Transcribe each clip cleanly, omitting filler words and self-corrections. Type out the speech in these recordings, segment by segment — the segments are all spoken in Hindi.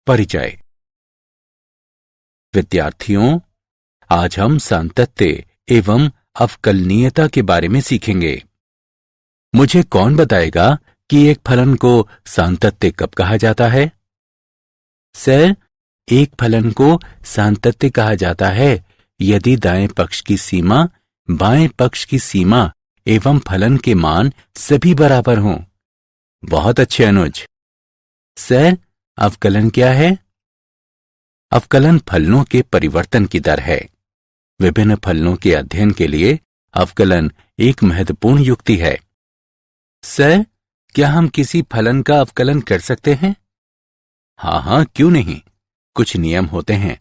परिचय। विद्यार्थियों, आज हम सातत्य एवं अवकलनीयता के बारे में सीखेंगे। मुझे कौन बताएगा कि एक फलन को सातत्य कब कहा जाता है? सर, एक फलन को सातत्य कहा जाता है यदि दाएं पक्ष की सीमा, बाएं पक्ष की सीमा एवं फलन के मान सभी बराबर हों। बहुत अच्छे अनुज। सर, अवकलन क्या है? अवकलन फलनों के परिवर्तन की दर है। विभिन्न फलनों के अध्ययन के लिए अवकलन एक महत्वपूर्ण युक्ति है। सर, क्या हम किसी फलन का अवकलन कर सकते हैं? हाँ, क्यों नहीं। कुछ नियम होते हैं।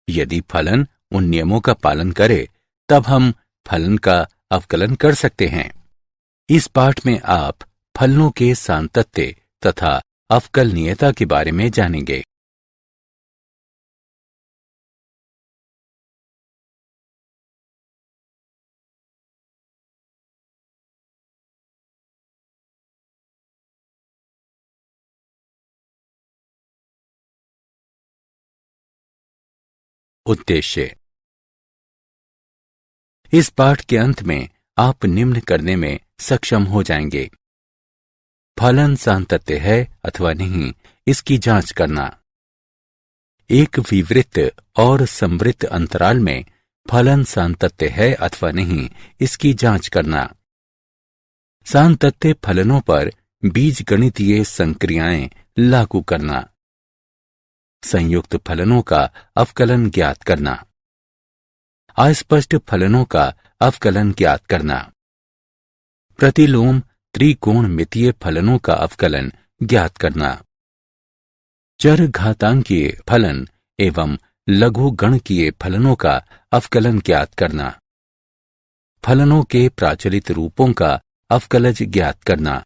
यदि फलन उन नियमों का पालन करे तब हम फलन का अवकलन कर सकते हैं। इस पाठ में आप फलनों के सातत्य तथा अवकलनीयता के बारे में जानेंगे। उद्देश्य। इस पाठ के अंत में आप निम्न करने में सक्षम हो जाएंगे। फलन सातत्य है अथवा नहीं, इसकी जांच करना। एक विवृत्त और संवृत्त अंतराल में फलन सातत्य है अथवा नहीं, इसकी जांच करना। सातत्य फलनों पर बीजगणितीय संक्रियाएं लागू करना। संयुक्त फलनों का अवकलन ज्ञात करना। अस्पष्ट फलनों का अवकलन ज्ञात करना। प्रतिलोम त्रिकोणमितीय फलनों का अवकलन ज्ञात करना। चर घातांकीय फलन एवं लघु गणकीय फलनों का अवकलन ज्ञात करना। फलनों के प्राचलित रूपों का अवकलज ज्ञात करना।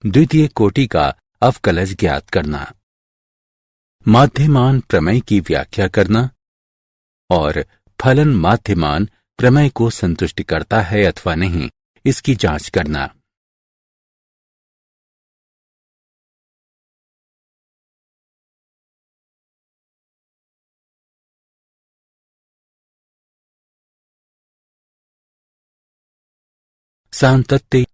द्वितीय कोटि का अवकलज ज्ञात करना। माध्यमान प्रमेय की व्याख्या करना और फलन माध्यमान प्रमेय को संतुष्ट करता है अथवा नहीं, इसकी जांच करना। सातत्य।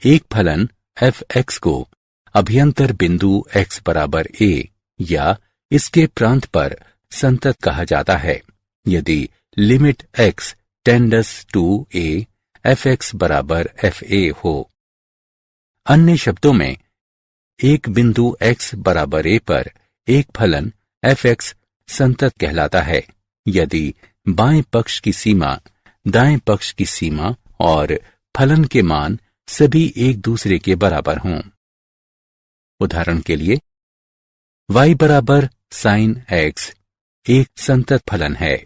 एक फलन f(x) को अभ्यंतर बिंदु x बराबर a या इसके प्रांत पर संतत कहा जाता है यदि limit x tends to a f(x) बराबर fa हो। अन्य शब्दों में, एक बिंदु x बराबर a पर एक फलन f(x) संतत कहलाता है यदि बाएं पक्ष की सीमा, दाएं पक्ष की सीमा और फलन के मान सभी एक दूसरे के बराबर हों। उदाहरण के लिए, y बराबर sin x एक संतत फलन है।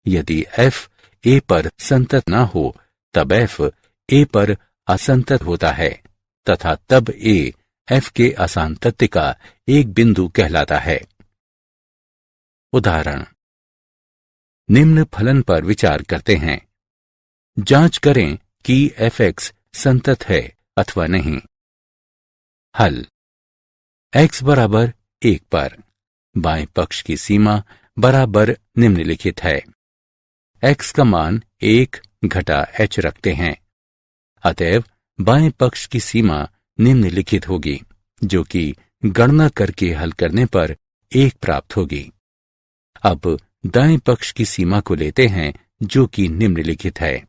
यदि f a पर संतत न हो तब f a पर असंतत होता है तथा तब a f के असांतत्य का एक बिंदु कहलाता है। उदाहरण, निम्न फलन पर विचार करते हैं। जांच करें कि f(x) संतत है अथवा नहीं। हल। x बराबर 1 पर बाएं पक्ष की सीमा बराबर निम्नलिखित है। x का मान 1 घटा h रखते हैं, अतएव बाएं पक्ष की सीमा निम्नलिखित होगी, जो कि गणना करके हल करने पर 1 प्राप्त होगी। अब दाएं पक्ष की सीमा को लेते हैं, जो कि निम्नलिखित है।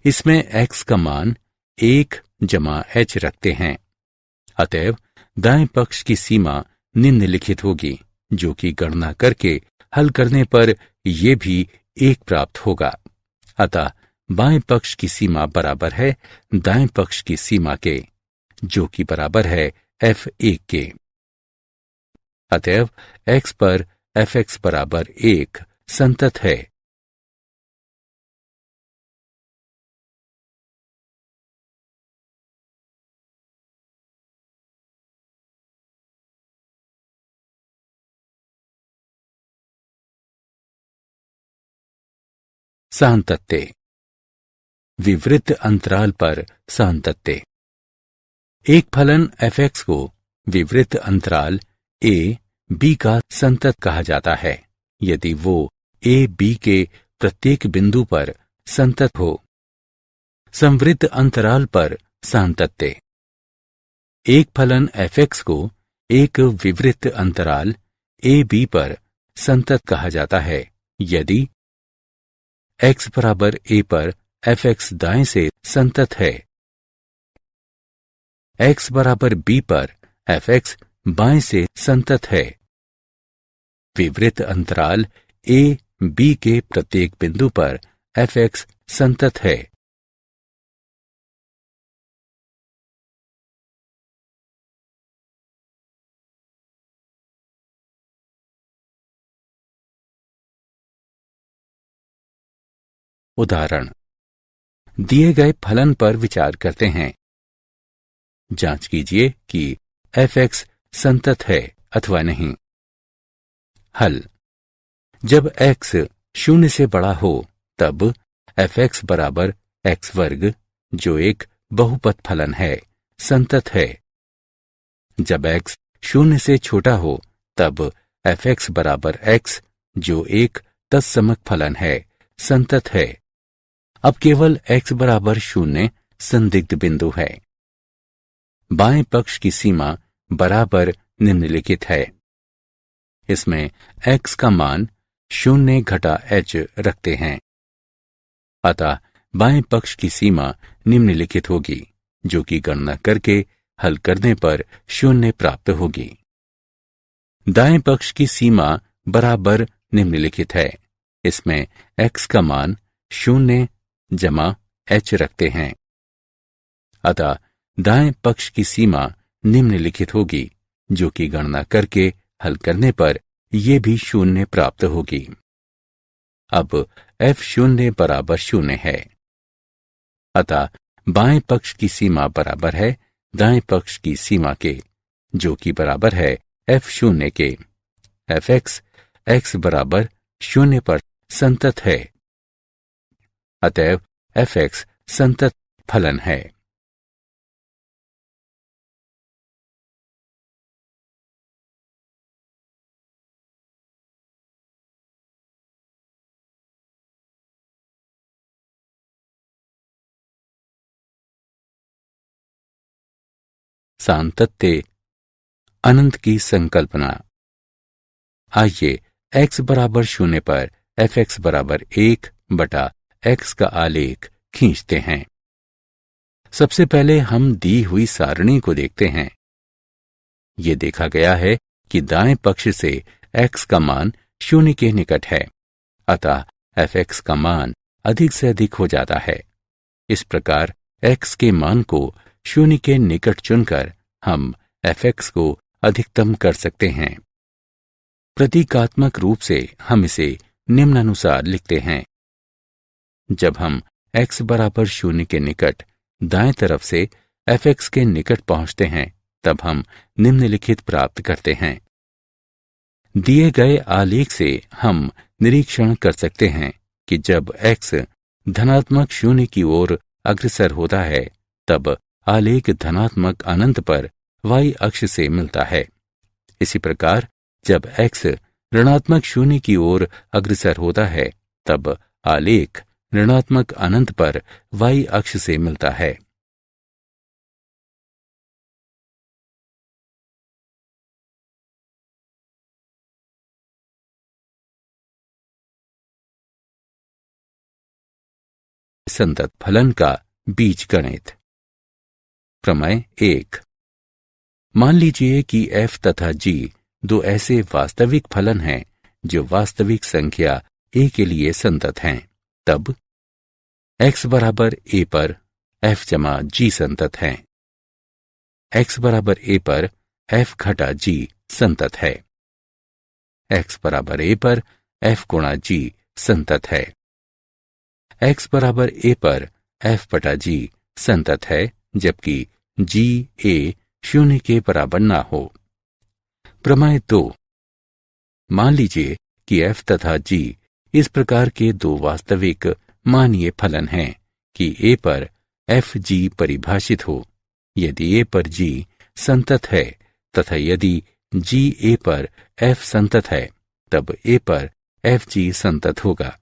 इसमें x का मान 1 जमा h रखते हैं, अतएव दाएं पक्ष की सीमा निम्नलिखित होगी, जो कि गणना करके हल करने पर यह भी 1 प्राप्त होगा। अतः बाएं पक्ष की सीमा बराबर है दाएं पक्ष की सीमा के, जो कि बराबर है f(1) के। अतएव x पर f(x) बराबर 1 संतत है। सातत्य। विवृत्त अंतराल पर सातत्य। एक फलन f(x) को विवृत अंतराल ए बी का संतत कहा जाता है यदि वो ए बी के प्रत्येक बिंदु पर संतत हो। संवृत्त अंतराल पर सातत्य। एक फलन f(x) को एक विवृत अंतराल ए बी पर संतत कहा जाता है यदि x बराबर a पर f(x) दाएं से संतत है, x बराबर b पर f(x) बाएं से संतत है, विवृत अंतराल a b के प्रत्येक बिंदु पर f(x) संतत है। उदाहरण, दिए गए फलन पर विचार करते हैं। जांच कीजिए कि f(x) संतत है अथवा नहीं। हल। जब x 0 से बड़ा हो तब f(x) बराबर x वर्ग, जो एक बहुपद फलन है, संतत है। जब x 0 से छोटा हो तब f(x) बराबर x, जो एक तत्समक फलन है, संतत है। अब केवल x बराबर 0 संदिग्ध बिंदु है। बाएं पक्ष की सीमा बराबर निम्नलिखित है। इसमें x का मान 0 घटा h रखते हैं। अतः बाएं पक्ष की सीमा निम्नलिखित होगी, जो कि गणना करके हल करने पर 0 प्राप्त होगी। दाएं पक्ष की सीमा बराबर निम्नलिखित है। इसमें x का मान 0 जमा h रखते हैं। अतः दाएं पक्ष की सीमा निम्नलिखित होगी, जो कि गणना करके हल करने पर यह भी 0 प्राप्त होगी। अब f(0) बराबर 0 है। अतः बाएं पक्ष की सीमा बराबर है दाएं पक्ष की सीमा के, जो कि बराबर है f(0) के। f(x) x बराबर 0 पर संतत है। अतएव f(x) संतत फलन है। सातत्य अनंत की संकल्पना। आइए x बराबर 0 पर f(x) बराबर 1 बटा x का आलेख खींचते हैं। सबसे पहले हम दी हुई सारणी को देखते हैं। ये देखा गया है कि दाएं पक्ष से x का मान 0 के निकट है, अतः f(x) का मान अधिक से अधिक हो जाता है। इस प्रकार x के मान को 0 के निकट चुनकर हम f(x) को अधिकतम कर सकते हैं। प्रतीकात्मक रूप से हम इसे निम्नानुसार लिखते हैं। जब हम x बराबर 0 के निकट दाएं तरफ से f(x) के निकट पहुंचते हैं, तब हम निम्नलिखित प्राप्त करते हैं। दिए गए आलेख से हम निरीक्षण कर सकते हैं कि जब x धनात्मक 0 की ओर अग्रसर होता है, तब आलेख धनात्मक अनंत पर y अक्ष से मिलता है। इसी प्रकार जब x ऋणात्मक 0 की ओर अग्रसर होता है, तब आलेख ऋणात्मक अनंत पर y अक्ष से मिलता है। संतत फलन का बीजगणित। प्रमेय 1। मान लीजिए कि f तथा g दो ऐसे वास्तविक फलन हैं जो वास्तविक संख्या a के लिए संतत हैं। तब x बराबर a पर f जमा g संतत है। x बराबर a पर f घटा g संतत है। x बराबर a पर f गुणा g संतत है। x बराबर a पर f बटा g संतत है, जबकि g a 0 के बराबर ना हो। प्रमेय 2। मान लीजिए कि f तथा g इस प्रकार के दो वास्तविक मानीय फलन हैं कि a पर f g परिभाषित हो। यदि a पर g संतत है, तथा यदि जी ए पर एफ संतत है तब ए पर एफ जी संतत होगा।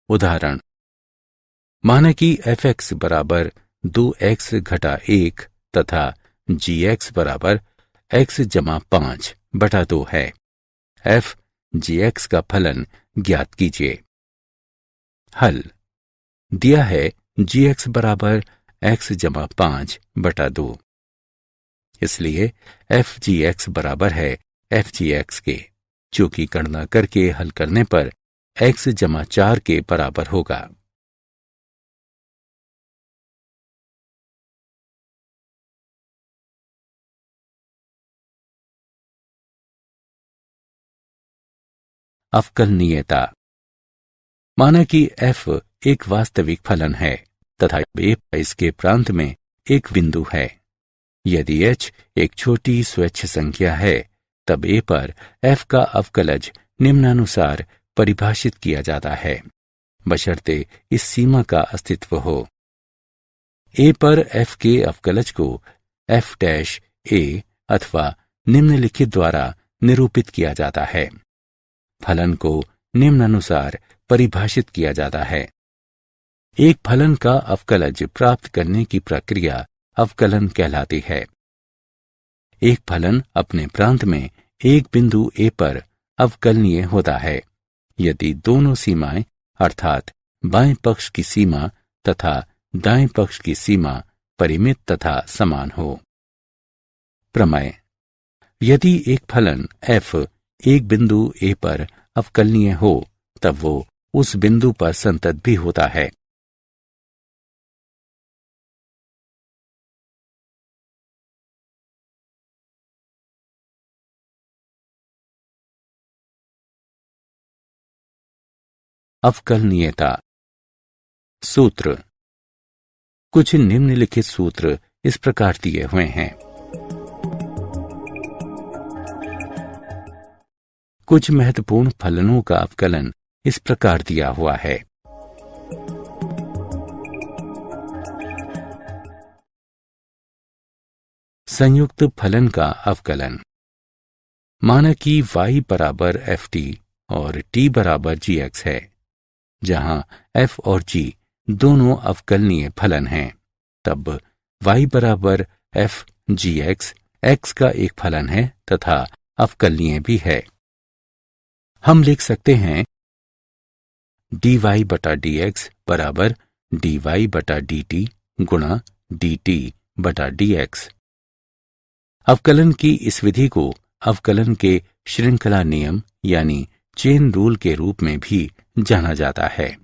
उदाहरण, माना कि एफ एक्स बराबर 2x घटा 1 तथा जी एक्स बराबर x जमा 5 बटा 2 है। एफ जी एक्स का फलन ज्ञात कीजिए। हल, दिया है जी एक्स बराबर x जमा 5 बटा 2, इसलिए एफ जी एक्स बराबर है एफ जी एक्स के, जो कि गणना करके हल करने पर x जमा 4 के बराबर होगा। अवकलनीयता, माना कि f एक वास्तविक फलन है तथा a इसके प्रांत में एक बिंदु है। यदि h एक छोटी स्वच्छ संख्या है तब a पर f का अवकलज निम्नानुसार परिभाषित किया जाता है, बशर्ते इस सीमा का अस्तित्व हो। a पर f के अवकलज को f डैश a अथवा निम्नलिखित द्वारा निरूपित किया जाता है। फलन को निम्नानुसार परिभाषित किया जाता है। एक फलन का अवकलज प्राप्त करने की प्रक्रिया अवकलन कहलाती है। एक फलन अपने प्रांत में एक बिंदु A पर अवकलनीय होता है यदि दोनों सीमाएं अर्थात बाएं पक्ष की सीमा तथा दाएं पक्ष की सीमा परिमित तथा समान हो। प्रमेय, यदि एक फलन f एक बिंदु A पर अवकलनीय हो तब वो उस बिंदु पर संतत भी होता है। अवकलनीयता सूत्र, कुछ निम्नलिखित सूत्र इस प्रकार दिए हुए हैं। कुछ महत्वपूर्ण फलनों का अवकलन इस प्रकार दिया हुआ है। संयुक्त फलन का अवकलन, माना कि y बराबर एफ टी और t बराबर जी एक्स है, जहां f और g दोनों अवकलनीय फलन हैं, तब y बराबर एफ जी एक्स x का एक फलन है तथा अवकलनीय भी है। हम लिख सकते हैं dy बटा dx बराबर dy बटा dt गुणा dt बटा dx। अवकलन की इस विधि को अवकलन के श्रृंखला नियम यानी चेन रूल के रूप में भी जाना जाता है।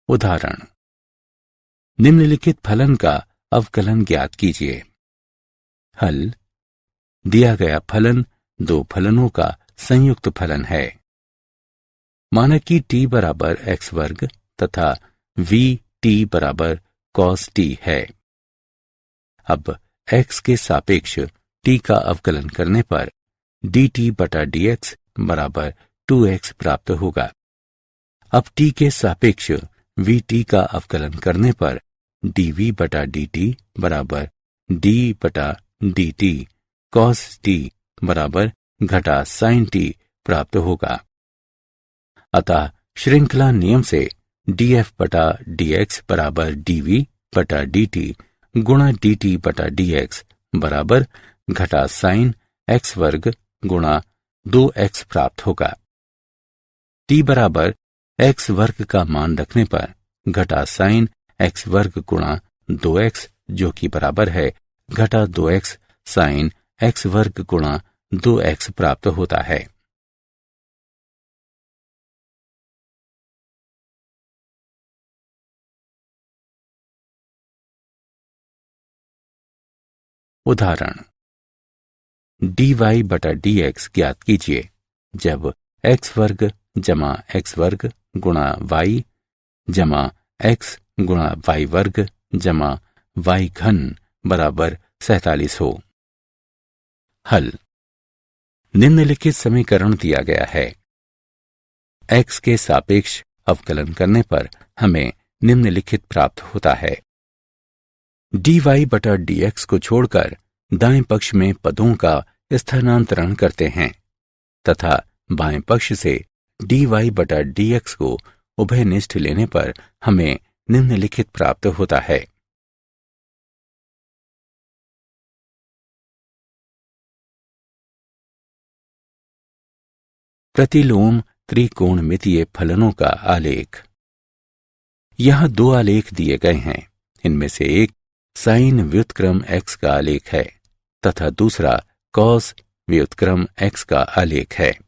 उदाहरण, निम्नलिखित फलन का अवकलन ज्ञात कीजिए। हल, दिया गया फलन दो फलनों का संयुक्त फलन है। माना कि t बराबर x वर्ग तथा v t बराबर cos t है। अब x के सापेक्ष t का अवकलन करने पर dt बटा dx बराबर 2x प्राप्त होगा। अब t के सापेक्ष vt का अवकलन करने पर dv बटा dt बराबर d बटा dt cos t बराबर घटा sin t प्राप्त होगा। अतः श्रृंखला नियम से df बटा dx बराबर dv बटा dt गुणा dt बटा dx बराबर घटा sin x वर्ग गुणा 2x प्राप्त होगा। t बराबर x वर्ग का मान रखने पर घटा sin x वर्ग गुणा 2x जो कि बराबर है घटा 2x sin x वर्ग गुणा 2x प्राप्त होता है। उदाहरण, dy बटा dx ज्ञात कीजिए जब x वर्ग जमा एक्स वर्ग गुणा वाई जमा एक्स गुणा वाई वर्ग जमा वाई घन बराबर 47 हो। हल। निम्नलिखित समीकरण दिया गया है। एक्स के सापेक्ष अवकलन करने पर हमें निम्नलिखित प्राप्त होता है। dy बटा dx को छोड़कर दाएं पक्ष में पदों का स्थानांतरण करते हैं तथा बाएं पक्ष से dy बटा dx को उभयनिष्ठ लेने पर हमें निम्नलिखित प्राप्त होता है। प्रतिलोम त्रिकोणमितीय फलनों का आलेख। यहां दो आलेख दिए गए हैं। इनमें से एक साइन व्युत्क्रम x का आलेख है तथा दूसरा कॉस व्युत्क्रम x का आलेख है।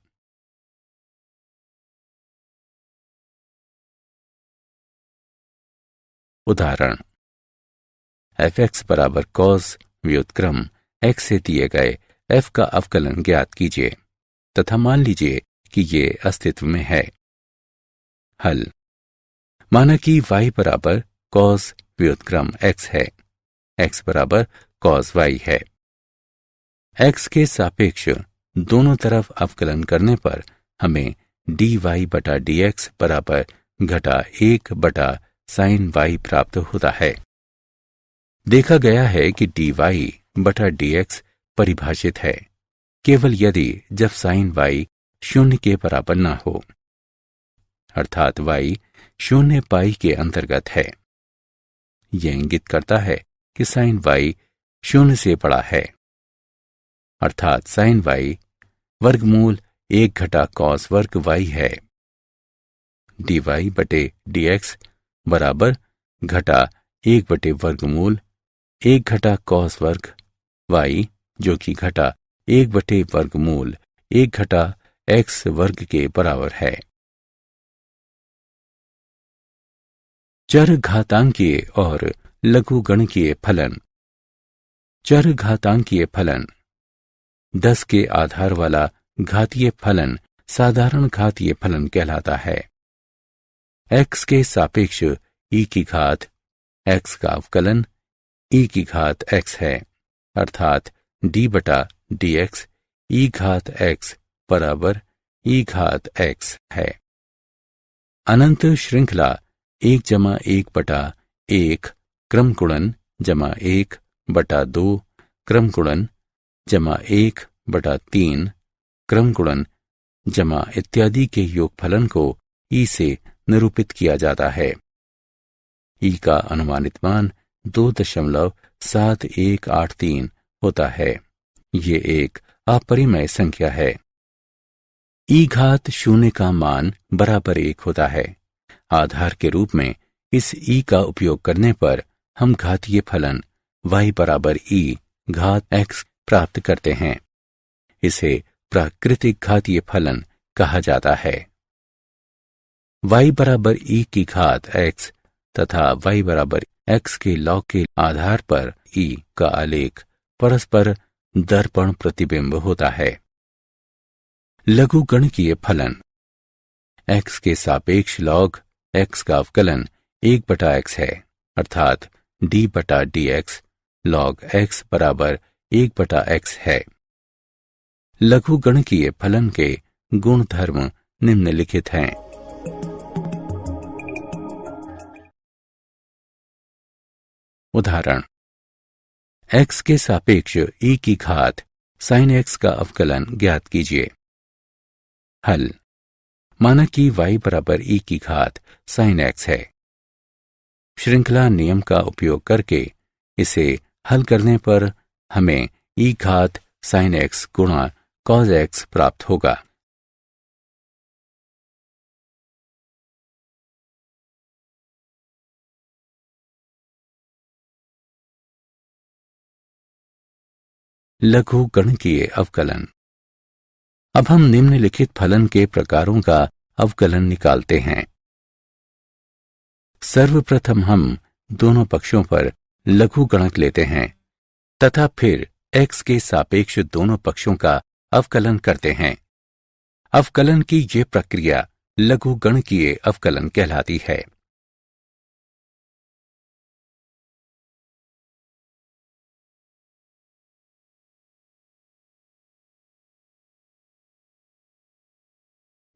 उदाहरण fx बराबर कॉस व्युत्क्रम x से दिए गए f का अवकलन ज्ञात कीजिए तथा मान लीजिए कि ये अस्तित्व में है। हल। माना कि y बराबर कॉस व्युत्क्रम x है, x बराबर कॉस y है। x के सापेक्ष दोनों तरफ अवकलन करने पर हमें dy बटा dx बराबर घटा 1 बटा साइन y प्राप्त होता है। देखा गया है कि dy बटा dx परिभाषित है केवल यदि जब साइन y 0 के बराबर न हो, अर्थात y 0 पाई के अंतर्गत है। यह इंगित करता है कि साइन y 0 से बड़ा है, अर्थात साइन y वर्गमूल 1 घटा कॉस वर्ग y है। dy बटे dx बराबर घटा 1 बटे वर्गमूल 1 घटा कॉस वर्ग y जो कि घटा 1 बटे वर्गमूल 1 घटा x वर्ग के बराबर है। चर घातांकीय और लघुगणकीय फलन। चर घातांकीय फलन 10 के आधार वाला घातीय फलन साधारण घातीय फलन कहलाता है। x के सापेक्ष e की घात x का अवकलन e की घात x है, अर्थात d बटा dx e घात x बराबर e घात x है। अनंत श्रृंखला 1 जमा 1 बटा 1 क्रम गुणन जमा 1 बटा 2 क्रम गुणन जमा 1 बटा 3 क्रम गुणन जमा इत्यादि के योगफलन को e से निरूपित किया जाता है। e का अनुमानित मान 2.7183 होता है। ये एक अपरिमेय संख्या है। e घात 0 का मान बराबर 1 होता है। आधार के रूप में इस e का उपयोग करने पर हम घातीय फलन y बराबर e घात x प्राप्त करते हैं। इसे प्राकृतिक घातीय फलन कहा जाता है। y बराबर e की घात x तथा y बराबर x के लॉग के आधार पर e का आलेख परस्पर दर्पण प्रतिबिंब होता है। लघुगणकीय फलन x के सापेक्ष लॉग x का अवकलन 1 बटा x है, अर्थात d बटा dx लॉग x बराबर 1 बटा x है। लघुगणकीय फलन के गुणधर्म निम्नलिखित हैं। उदाहरण x के सापेक्ष e की घात sin x का अवकलन ज्ञात कीजिए। हल। माना कि y बराबर e की घात sin x है। श्रृंखला नियम का उपयोग करके इसे हल करने पर हमें e घात sin x गुणा cos x प्राप्त होगा। लघुगणकीय अवकलन। अब हम निम्नलिखित फलन के प्रकारों का अवकलन निकालते हैं। सर्वप्रथम हम दोनों पक्षों पर लघुगणक लेते हैं तथा फिर x के सापेक्ष दोनों पक्षों का अवकलन करते हैं। अवकलन की यह प्रक्रिया लघुगणकीय अवकलन कहलाती है।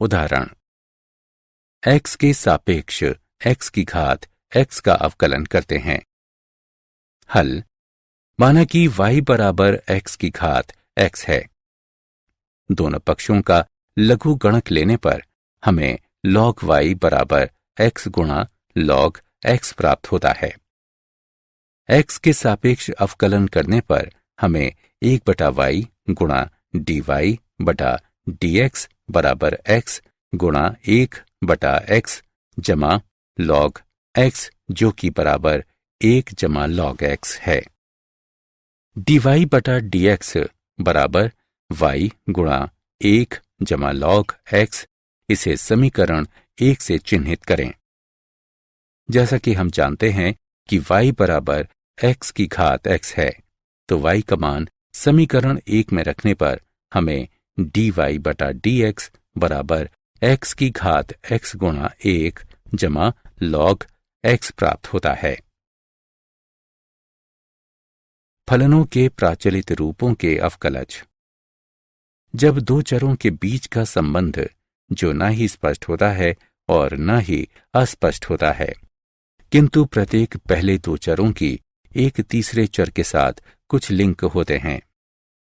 उदाहरण, x के सापेक्ष x की घात x का अवकलन करते हैं। हल, माना कि y बराबर x की घात x है। दोनों पक्षों का लघुगणक लेने पर हमें log y बराबर x गुणा log x प्राप्त होता है। x के सापेक्ष अवकलन करने पर हमें 1/y गुणा dy बटा dx बराबर x गुणा 1/x जमा log x जो कि बराबर 1 जमा log x है। dy बटा dx बराबर y गुणा 1 जमा log x। इसे समीकरण 1 से चिन्हित करें। जैसा कि हम जानते हैं कि y बराबर x की घात x है, तो y का मान समीकरण 1 में रखने पर हमें dy बटा dx बराबर x की घात x गुणा 1 जमा log x प्राप्त होता है। फलनों के प्राचलित रूपों के अवकलज। जब दो चरों के बीच का संबंध जो न ही स्पष्ट होता है और न ही अस्पष्ट होता है, किंतु प्रत्येक पहले दो चरों की एक तीसरे चर के साथ कुछ लिंक होते हैं,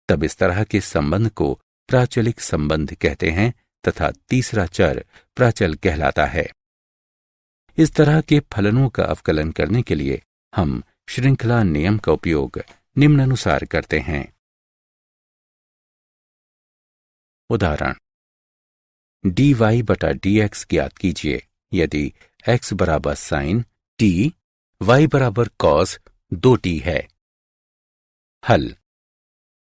तब इस तरह के संबंध को प्राचलिक संबंध कहते हैं तथा तीसरा चर प्राचल कहलाता है। इस तरह के फलनों का अवकलन करने के लिए हम श्रृंखला नियम का उपयोग निम्नानुसार करते हैं। उदाहरण, dy बटा dx ज्ञात कीजिए यदि x बराबर साइन t, y बराबर cos 2t है। हल,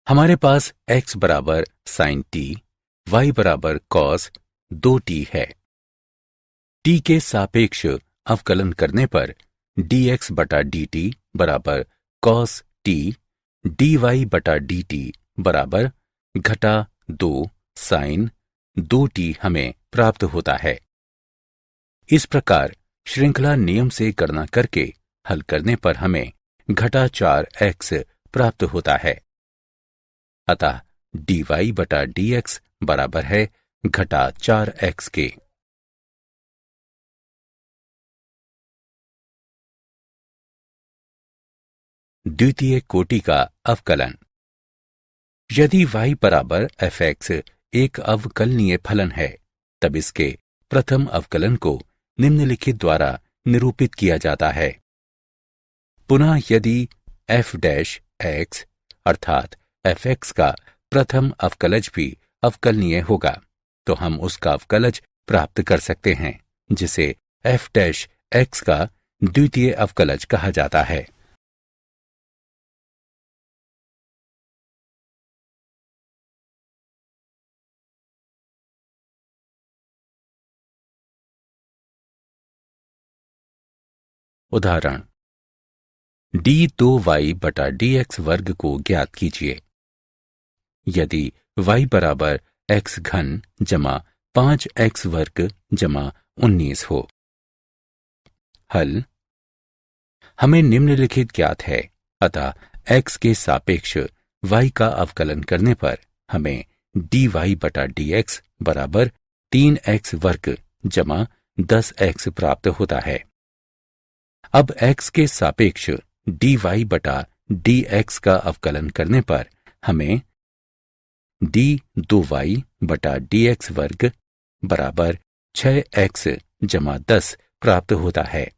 हमारे पास x बराबर साइन t, y बराबर cos 2t है। t के सापेक्ष अवकलन करने पर dx बटा dt बराबर cos t, dy बटा dt बराबर घटा 2 साइन 2t हमें प्राप्त होता है। इस प्रकार श्रृंखला नियम से गणना करके हल करने पर हमें घटा 4x प्राप्त होता है। अतः dy बटा dx बराबर है घटा 4x के। द्वितीय कोटि का अवकलन। यदि y बराबर fx एक अवकलनीय फलन है, तब इसके प्रथम अवकलन को निम्नलिखित द्वारा निरूपित किया जाता है। पुनः यदि f डैश x अर्थात fx का प्रथम अवकलज भी अवकलनीय होगा, तो हम उसका अवकलज प्राप्त कर सकते हैं, जिसे f डैश x का द्वितीय अवकलज कहा जाता है। उदाहरण, d2y बटा dx वर्ग को ज्ञात कीजिए यदि y बराबर x घन जमा 5x वर्ग जमा 19 हो। हल, हमें निम्नलिखित ज्ञात है, अतः x के सापेक्ष y का अवकलन करने पर हमें dy बटा dx बराबर 3x वर्ग जमा 10x प्राप्त होता है। अब x के सापेक्ष dy बटा dx का अवकलन करने पर हमें d2y बटा dx वर्ग बराबर 6x जमा 10 प्राप्त होता है।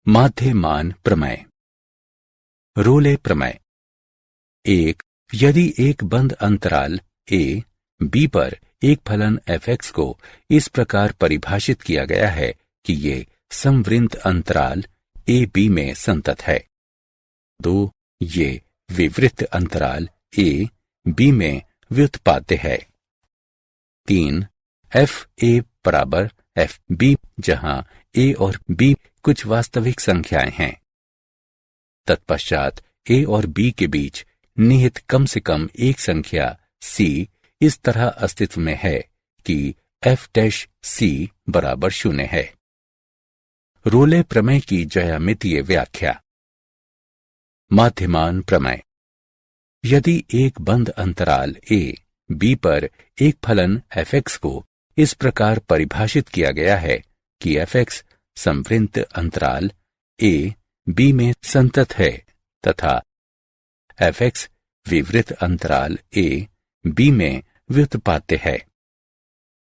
माध्य मान प्रमेय। रोले प्रमेय। एक, यदि एक बंद अंतराल a b पर एक फलन fx को इस प्रकार परिभाषित किया गया है कि ये समवृंत अंतराल a b में संतत है। 2, ये विवृत अंतराल a b में व्युत्पाद्य है। 3, f a बराबर f b, जहां a और b कुछ वास्तविक संख्याएं हैं। तत्पश्चात ए और बी के बीच निहित कम से कम एक संख्या c इस तरह अस्तित्व में है कि f' बराबर 0 है। रोले प्रमेय की ज्यामितीय व्याख्या। माध्यमान प्रमेय। यदि एक बंद अंतराल a b पर एक फलन f(x) को इस प्रकार परिभाषित किया गया है कि f(x) संवृत्त अंतराल a b में संतत है तथा f(x) विवृत अंतराल a b में व्युत्पाद्य है,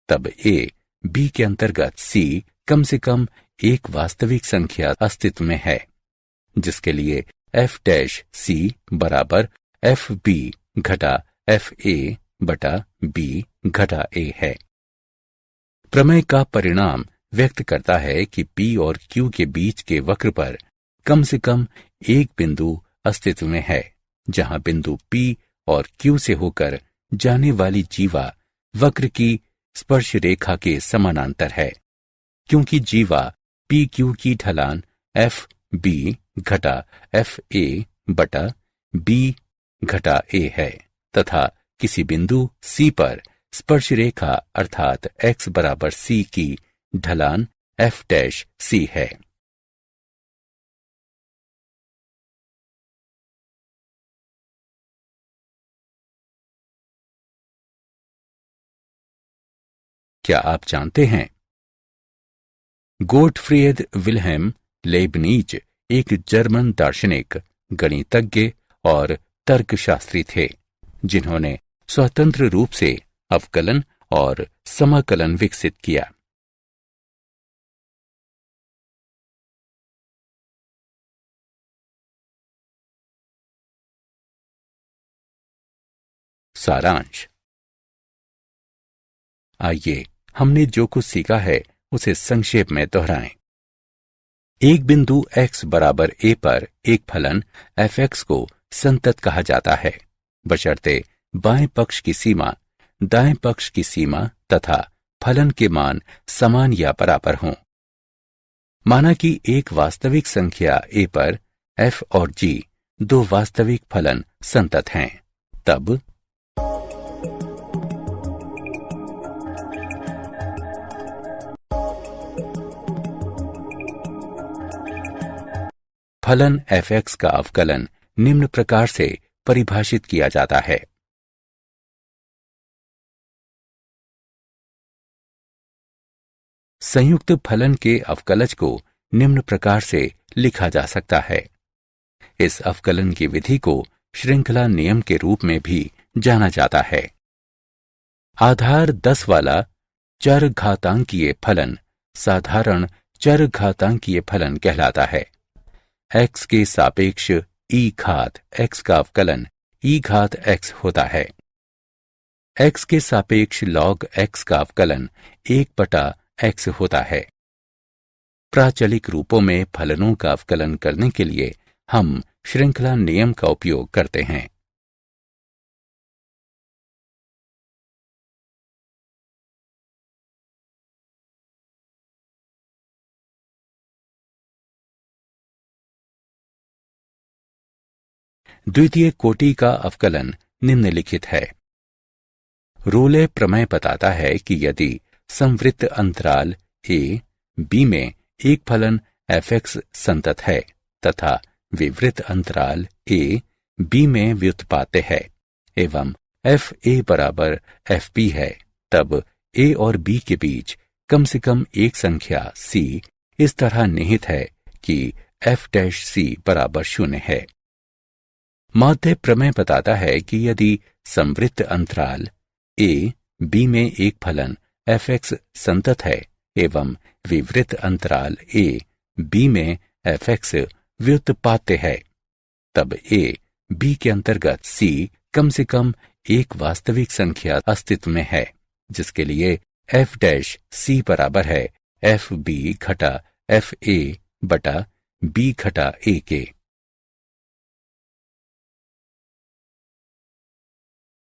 तब a b के अंतर्गत c कम से कम एक वास्तविक संख्या अस्तित्व में है, जिसके लिए f' बराबर fb घटा fa बटा b घटा a है। प्रमेय का परिणाम व्यक्त करता है कि p और q के बीच के वक्र पर कम से कम एक बिंदु अस्तित्व में है, जहां बिंदु p और q से होकर जाने वाली जीवा वक्र की स्पर्श रेखा के समानांतर है, क्योंकि जीवा पी क्यू की ढलान एफ बी घटा एफ ए बटा बी घटा ए है तथा किसी बिंदु C पर स्पर्श रेखा अर्थात x बराबर C की ढलान f' है। क्या आप जानते हैं गोटफ्रीड विल्हेम लेibniz एक जर्मन दार्शनिक, गणितज्ञ और तर्कशास्त्री थे, जिन्होंने स्वतंत्र रूप से अवकलन और समाकलन विकसित किया। सारांश। आइए हमने जो कुछ सीखा है उसे संक्षेप में दोहराएं। एक बिंदु x बराबर a पर एक फलन f(x) को संतत कहा जाता है, बशर्ते बाएं पक्ष की सीमा, दाएं पक्ष की सीमा तथा फलन के मान समान या बराबर हों। माना कि एक वास्तविक संख्या a पर f और g दो वास्तविक फलन संतत हैं, तब फलन f(x) का अवकलन निम्न प्रकार से परिभाषित किया जाता है। संयुक्त फलन के अवकलज को निम्न प्रकार से लिखा जा सकता है। इस अवकलन की विधि को श्रृंखला नियम के रूप में भी जाना जाता है। आधार 10 वाला चर घातांकीय फलन साधारण चर घातांकीय फलन कहलाता है। x के सापेक्ष e घात x का अवकलन e घात x होता है। x के सापेक्ष log x का अवकलन 1/x होता है। प्राचलिक रूपों में फलनों का अवकलन करने के लिए हम श्रृंखला नियम का उपयोग करते हैं। द्वितीय कोटि का अवकलन निम्नलिखित है। रोले प्रमेय बताता है कि यदि संवृत्त अंतराल a b में एक फलन f(x) संतत है तथा विवृत अंतराल a b में व्युत्पाद्य है एवं f a बराबर f b है, तब a और b के बीच कम से कम एक संख्या c इस तरह निहित है कि f' बराबर 0 है। माध्य प्रमेय बताता है कि यदि संवृत्त अंतराल a b में एक फलन f(x) संतत है एवं विवृत अंतराल a b में f(x) व्युत्पाद्य है, तब a b के अंतर्गत c कम से कम एक वास्तविक संख्या अस्तित्व में है, जिसके लिए f' बराबर है f b घटा f a बटा b घटा a के।